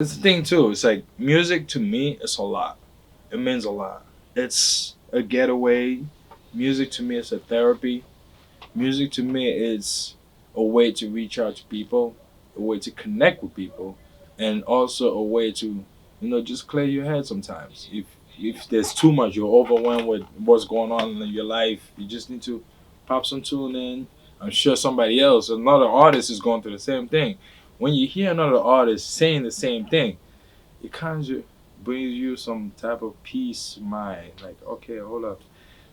It's the thing too. It's like music to me. It's a lot. It means a lot. It's a getaway. Music to me is a therapy. Music to me is a way to reach out to people, a way to connect with people, and also a way to, just clear your head sometimes. If there's too much, you're overwhelmed with what's going on in your life. You just need to pop some tune in. I'm sure somebody else, another artist, is going through the same thing. When you hear another artist saying the same thing, it kind of brings you some type of peace of mind. Like, okay, hold up.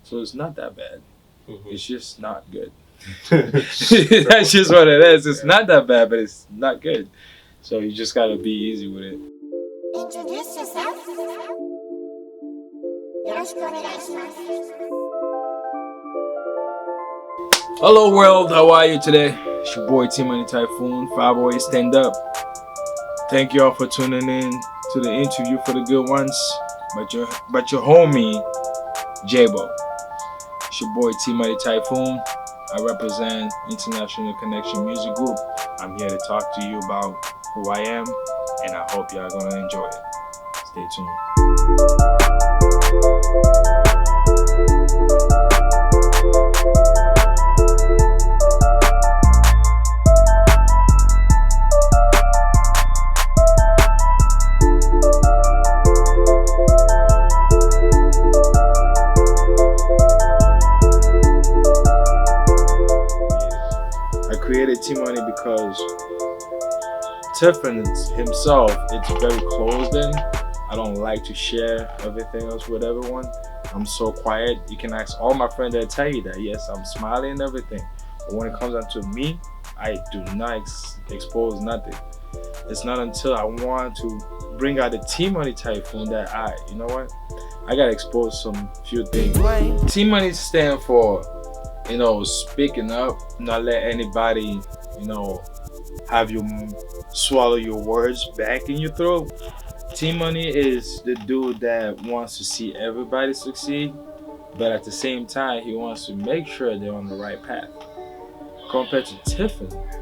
So it's not that bad. It's just not good. That's just what it is. It's not that bad, but it's not good. So you just gotta be easy with it. Introduce yourself. よろしくお願いします。 Hello world, how are you today? It's your boy Tmoney Typhoon, 508 Stand Up. Thank you all for tuning in to the interview for the good ones. But your homie, Jaybo. It's your boy Tmoney Typhoon. I represent International Connection Music Group. I'm here to talk to you about who I am, and I hope y'all gonna enjoy it. Stay tuned. I created Tmoney because Tiffin himself, it's very closed in. I don't like to share everything else with everyone. I'm so quiet. You can ask all my friends, they'll tell you that. Yes, I'm smiling and everything. But when it comes down to me, I do not expose nothing. It's not until I want to bring out the Tmoney Typhoon that I gotta expose some few things. Tmoney stand for, speaking up, not let anybody, have you swallow your words back in your throat. Tmoney is the dude that wants to see everybody succeed, but at the same time, he wants to make sure they're on the right path. Compared to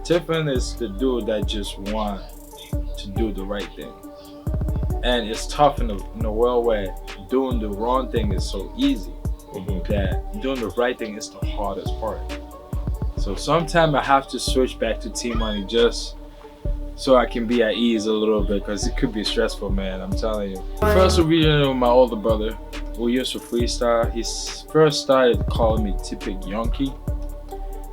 Tiffin is the dude that just wants to do the right thing. And it's tough in a world where doing the wrong thing is so easy. That doing the right thing is the hardest part. So sometimes I have to switch back to Tmoney just so I can be at ease a little bit, because it could be stressful, man. I'm telling you. First originally with my older brother, who used to freestyle. He first started calling me Typic Yankee.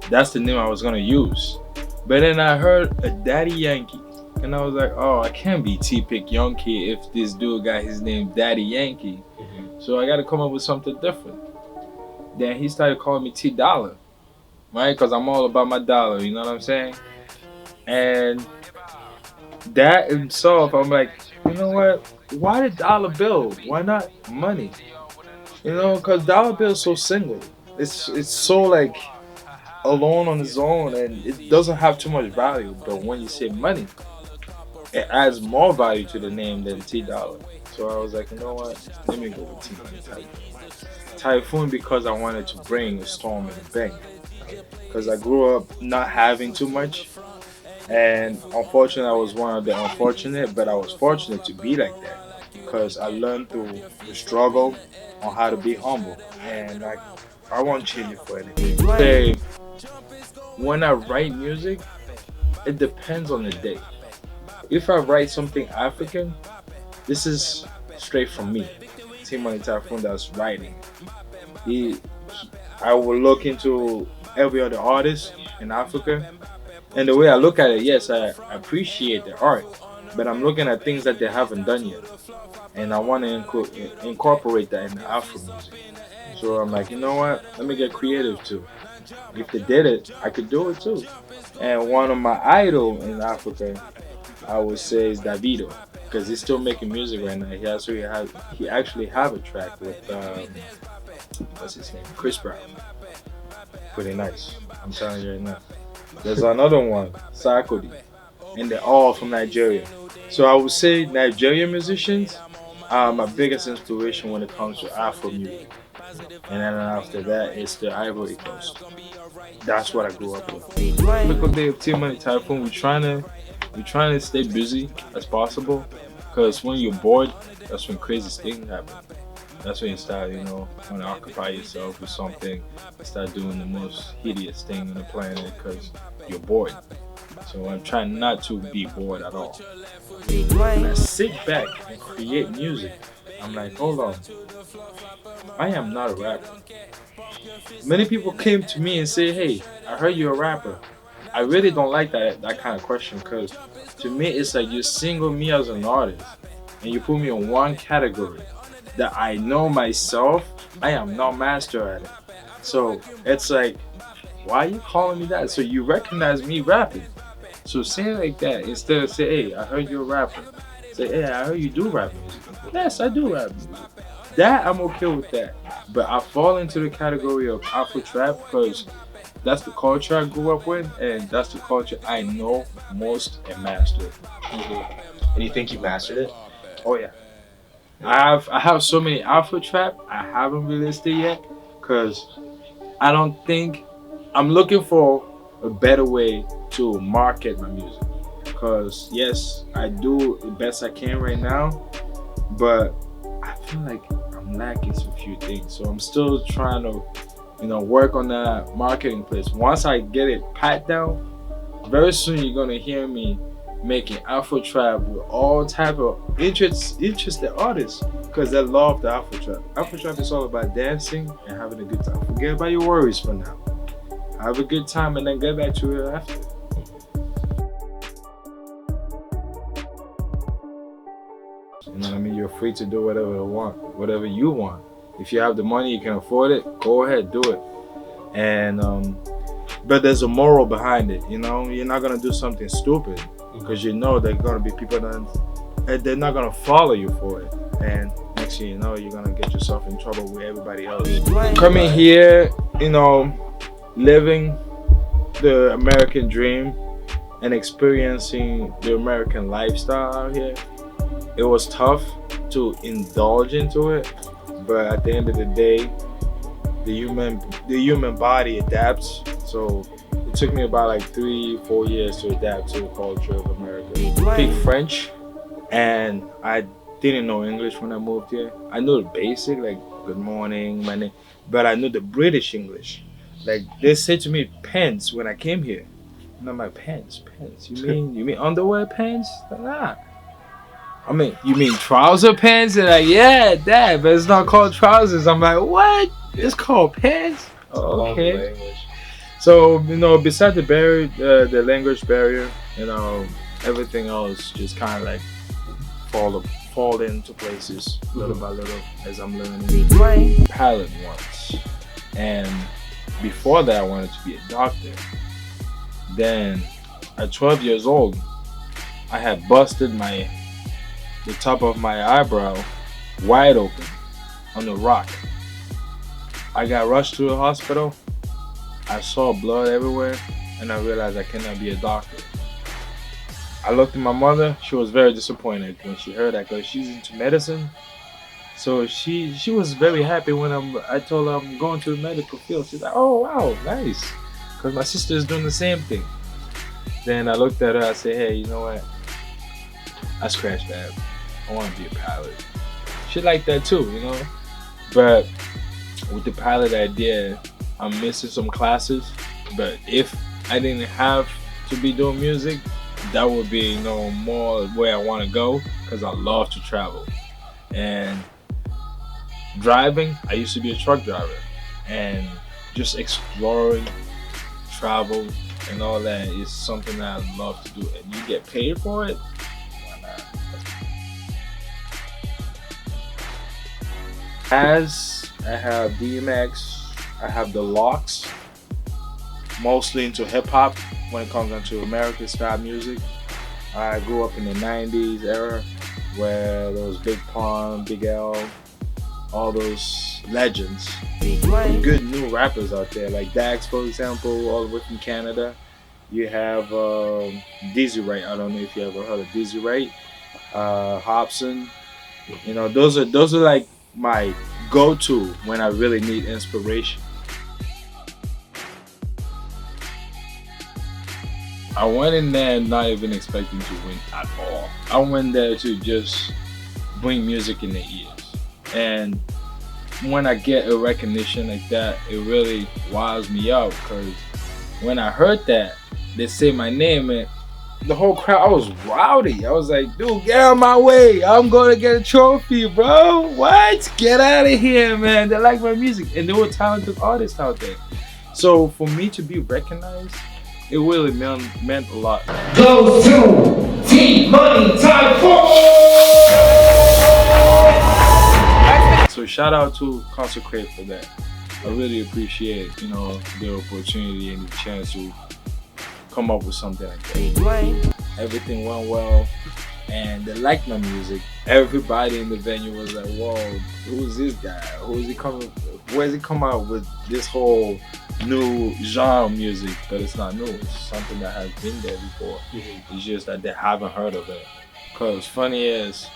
That's the name I was gonna use. But then I heard a Daddy Yankee, and I was like, oh, I can't be Typic Yankee if this dude got his name Daddy Yankee. So I got to come up with something different. Then he started calling me T Dollar, right? Because I'm all about my dollar, you know what I'm saying? And that himself, I'm like, you know what? Why the dollar bill? Why not money? Because dollar bill is so single. It's so like alone on its own, and it doesn't have too much value. But when you say money, it adds more value to the name than T Dollar. So I was like, you know what? Let me go with Tmoney Typhoon. Typhoon because I wanted to bring a storm in the bank. Because I grew up not having too much. And unfortunately, I was one of the unfortunate, but I was fortunate to be like that. Because I learned through the struggle on how to be humble. And I won't change it for anything. Say, when I write music, it depends on the day. If I write something African, this is straight from me, Tmoney Typhoon, that's writing. I will look into every other artist in Africa, and the way I look at it, yes, I appreciate the art, but I'm looking at things that they haven't done yet, and I want to incorporate that in the Afro music. So I'm like, you know what? Let me get creative too. If they did it, I could do it too. And one of my idols in Africa, I would say, is Davido. Because he's still making music right now. He actually have a track with what's his name? Chris Brown. Pretty nice. I'm telling you right now. There's another one, Sarkodie, and they're all from Nigeria. So I would say Nigerian musicians are my biggest inspiration when it comes to Afro music. And then after that, it's the Ivory Coast. That's what I grew up with. Look at the Tmoney Typhoon. We're trying to You're trying to stay busy as possible, because when you're bored, that's when crazy things happen. That's when you start, want to occupy yourself with something, start doing the most hideous thing on the planet because you're bored. So I'm trying not to be bored at all. When I sit back and create music, I'm like, hold on, I am not a rapper. Many people came to me and say, hey, I heard you're a rapper. I really don't like that kind of question, because to me it's like you single me as an artist and you put me in one category that I know myself I am not master at it. So it's like, why are you calling me that? So you recognize me rapping. So say it like that instead of say, hey, I heard you're a rapper. Say, hey, I heard you do rap music. Yes, I do rap music. That I'm okay with that. But I fall into the category of Afro-trap because that's the culture I grew up with, and that's the culture I know most and master. And you think you mastered it? Oh yeah. I have so many Afro-trap. I haven't released it yet because I don't think I'm looking for a better way to market my music. Because yes, I do the best I can right now, but I feel like I'm lacking some few things. So I'm still trying to, work on that marketing place. Once I get it pat down, very soon you're gonna hear me making Afro trap with all type of interested artists, because they love the Afro trap. Afro trap is all about dancing and having a good time. Forget about your worries for now. Have a good time and then get back to it after. You know what I mean? You're free to do whatever you want. If you have the money, you can afford it, go ahead, do it. And but there's a moral behind it. You're not gonna do something stupid because there are gonna be people that they're not gonna follow you for it. And next thing you know, you're gonna get yourself in trouble with everybody else. Coming here, living the American dream and experiencing the American lifestyle out here, it was tough to indulge into it, but at the end of the day, the human body adapts. So it took me about like 3-4 years to adapt to the culture of America. I speak French, and I didn't know English when I moved here. I knew the basic, like good morning, my name, but I knew the British English. Like they said to me pants when I came here, and I'm like, pants. You mean underwear pants? Nah. I mean, you mean trouser pants? And like, yeah, that, but it's not called trousers. I'm like, what? It's called pants? Oh, okay. So besides the barrier, the language barrier, everything else just kind of like fall into places little by little as I'm learning. Pilot once, and before that, I wanted to be a doctor. Then, at 12 years old, I had busted the top of my eyebrow wide open on a rock. I got rushed to the hospital. I saw blood everywhere, and I realized I cannot be a doctor. I looked at my mother. She was very disappointed when she heard that, because she's into medicine. So she was very happy when I told her I'm going to the medical field. She's like, oh wow, nice, because my sister is doing the same thing. Then I looked at her. I said, hey, you know what? I scratched that. I want to be a pilot. She liked that too, But with the pilot idea, I'm missing some classes. But if I didn't have to be doing music, that would be more where I want to go, because I love to travel. And driving, I used to be a truck driver, and just exploring, travel, and all that is something that I love to do. And you get paid for it, why not? As I have DMX, I have the Locks, mostly into hip hop when it comes down to American style music. I grew up in the 90s era where there was Big Pun, Big L, all those legends. Good new rappers out there, like Dax, for example, all the way from Canada. You have Dizzy Wright. I don't know if you ever heard of Dizzy Wright. Hobson. Those are like my go-to when I really need inspiration. I went in there not even expecting to win at all. I went there to just bring music in their ears. And when I get a recognition like that, it really wows me out, because when I heard that, they say my name and the whole crowd, I was rowdy. I was like, dude, get out of my way. I'm going to get a trophy, bro. What? Get out of here, man. They like my music. And there were talented artists out there. So for me to be recognized, it really meant a lot. Goes to Tmoney Typhoon. So shout out to Consecrate for that. I really appreciate, the opportunity and the chance to come up with something like that. Everything went well, and they liked my music. Everybody in the venue was like, "Whoa, who's this guy? Where's he come out with this whole new genre of music?" But it's not new. It's something that has been there before. It's just that they haven't heard of it. Cause funny is,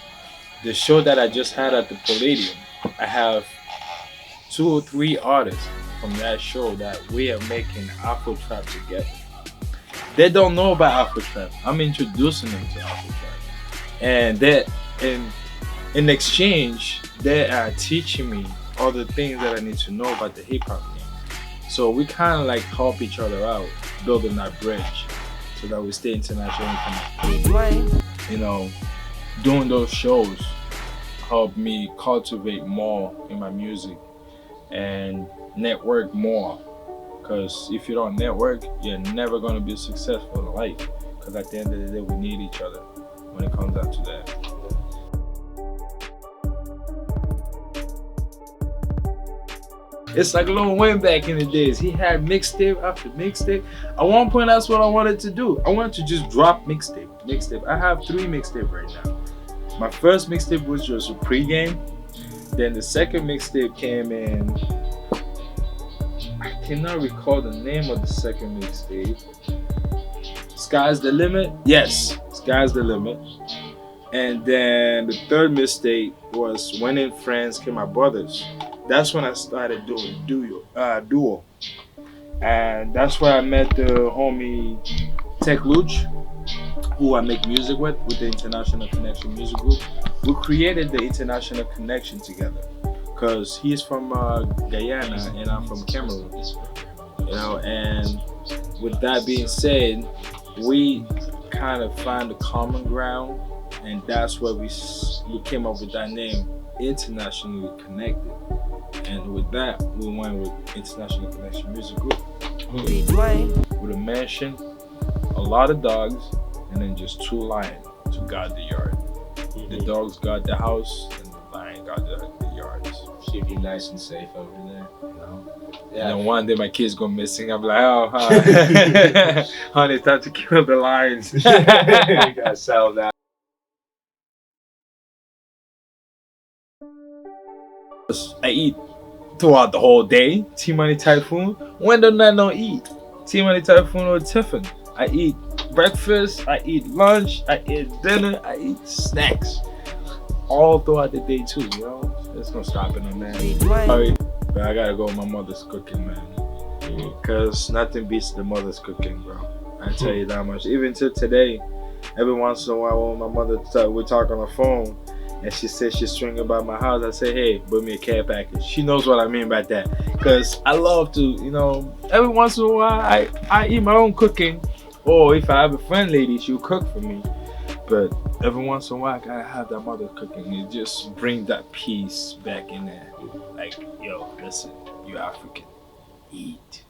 the show that I just had at the Palladium, I have 2 or 3 artists from that show that we are making Afro-trap together. They don't know about Afro-trap. I'm introducing them to Afro-trap, and that in exchange, they are teaching me all the things that I need to know about the hip hop game. So we kind of like help each other out, building that bridge, so that we stay internationally connected. Doing those shows help me cultivate more in my music and network more. Because if you don't network, you're never going to be successful in life. Because at the end of the day, we need each other when it comes down to that. It's like Lil Wayne back in the days. He had mixtape after mixtape. At one point, that's what I wanted to do. I wanted to just drop mixtape. I have 3 mixtapes right now. My first mixtape was just a pregame. Then the second mixtape came in. I cannot recall the name of the second mixtape. Sky's the Limit? Yes, Sky's the Limit. And then the third mixtape was When in France Came My Brothers. That's when I started doing duo. And that's where I met the homie Tech Luch, who I make music with the International Connection Music Group. We created the International Connection together. Because he's from Guyana and I'm from Cameroon, and with that being said, we kind of find a common ground, and that's where we came up with that name, Internationally Connected. And with that, we went with International Connection Music Group, with a mansion, a lot of dogs, and then just 2 lions to guard the yard. The dogs guard the house, and the lion guard the yards. Keep you nice and safe over there, Yeah. And then one day my kids go missing. I'm like, oh, honey, time to kill the lions. You gotta settle that. I eat throughout the whole day. Tmoney Typhoon. When don't I not eat? Tmoney Typhoon or Tiffin. I eat breakfast. I eat lunch. I eat dinner. I eat snacks. All throughout the day too, There's no stopping on that. Sorry, but I gotta go with my mother's cooking, man. Cause nothing beats the mother's cooking, bro. I tell you that much. Even till today, every once in a while when my mother we talk on the phone and she says she's swinging by my house, I say, hey, bring me a care package. She knows what I mean by that. Cause I love to, every once in a while I eat my own cooking, or if I have a friend lady, she'll cook for me. But every once in a while, I gotta have that mother cooking. It just bring that peace back in there. Like, yo, listen, you African, eat.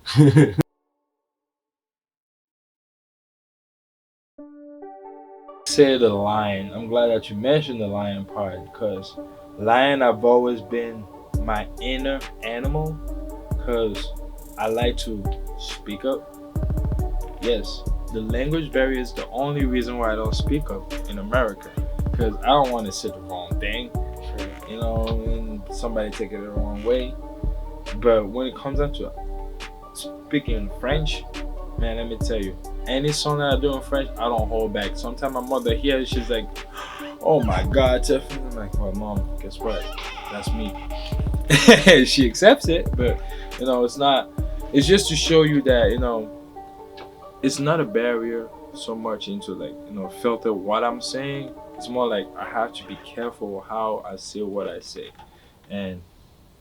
Say the lion. I'm glad that you mentioned the lion part, because lion have always been my inner animal, because I like to speak up. Yes. The language barrier is the only reason why I don't speak up in America, because I don't want to say the wrong thing, and somebody take it the wrong way. But when it comes down to speaking French, man, let me tell you, any song that I do in French, I don't hold back. Sometimes my mother hears, she's like, oh my God, Tiffany. I'm like, well, Mom, guess what? That's me. She accepts it, but it's not, it's just to show you that, it's not a barrier so much into like, filter what I'm saying. It's more like I have to be careful how I say what I say. And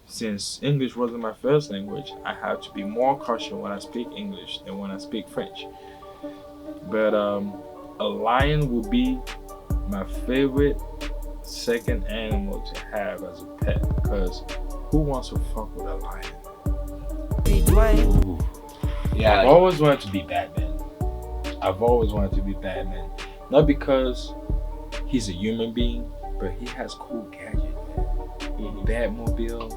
since English wasn't my first language, I have to be more cautious when I speak English than when I speak French. But a lion would be my favorite second animal to have as a pet, because who wants to fuck with a lion? Ooh. Yeah. I've always wanted to be Batman. Not because he's a human being, but he has cool gadgets, man. Batmobile,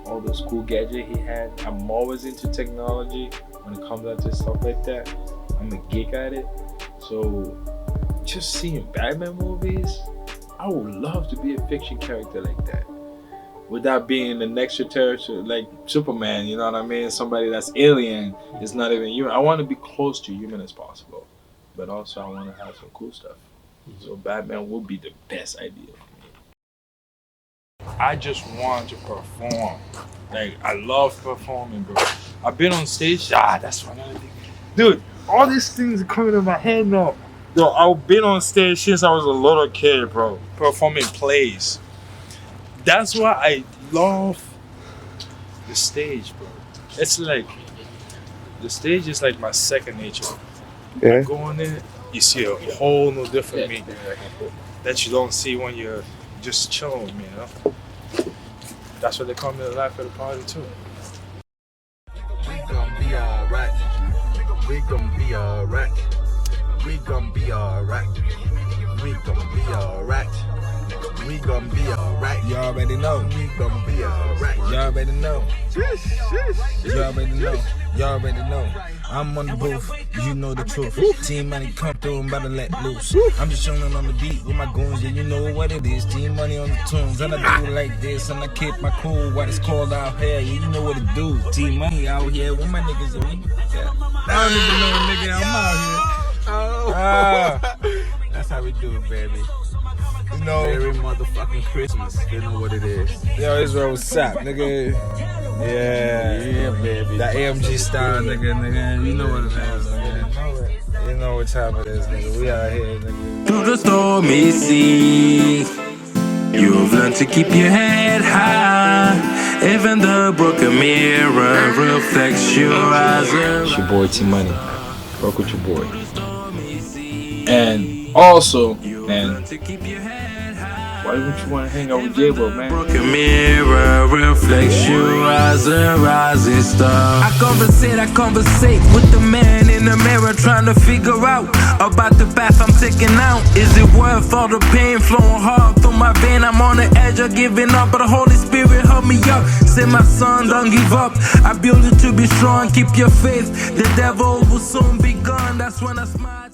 all those cool gadgets he had. I'm always into technology when it comes down to stuff like that. I'm a geek at it. So just seeing Batman movies, I would love to be a fiction character like that. Without being an extraterrestrial like Superman, you know what I mean? Somebody that's alien, is not even human. I want to be close to human as possible, but also I want to have some cool stuff. So Batman would be the best idea for me. I just want to perform. Like, I love performing, bro. I've been on stage. That's one other thing. Dude, all these things are coming in my head now. Yo, I've been on stage since I was a little kid, bro. Performing plays. That's why I love the stage, bro. It's like, the stage is like my second nature. Yeah. I go on there, you see a whole new different me that you don't see when you're just chilling with me, you know? That's what they call me the life of the party too. We gon' be alright. We gon' be alright. We gon' be alright. We gon' be alright. We gon' be alright. You already know. We gon' be alright. You already know. You already know. You already know. I'm on the booth, you know the truth. Team Money come through, I'm about to let loose. I'm just showing on the beat with my goons, yeah, you know what it is. Team Money on the tunes, and I do it like this, and I keep my cool. What it's called out here, yeah, you know what it do. Team Money out here with my niggas, yeah. I don't even know, nigga, I'm out here. That's how we do it, baby. You know, Merry motherfucking Christmas. You know what it is. Yo, Israel, what's up, nigga? Yeah, baby. that AMG style, nigga. You know what it is, nigga. You know what time it is, nigga. We out here, nigga. Through the stormy sea, you've learned to keep your head high. Even the broken mirror reflects your eyes. It's your boy Tmoney. Rock with your boy. And also, man, why wouldn't you want to hang out with Jaybo, man? Broken mirror reflects you as a rising star. I conversate with the man in the mirror, trying to figure out about the path I'm taking out. Is it worth all the pain flowing hard through my vein? I'm on the edge of giving up, but the Holy Spirit help me up. Say, my son, don't give up. I build it to be strong, keep your faith. The devil will soon be gone. That's when I smile.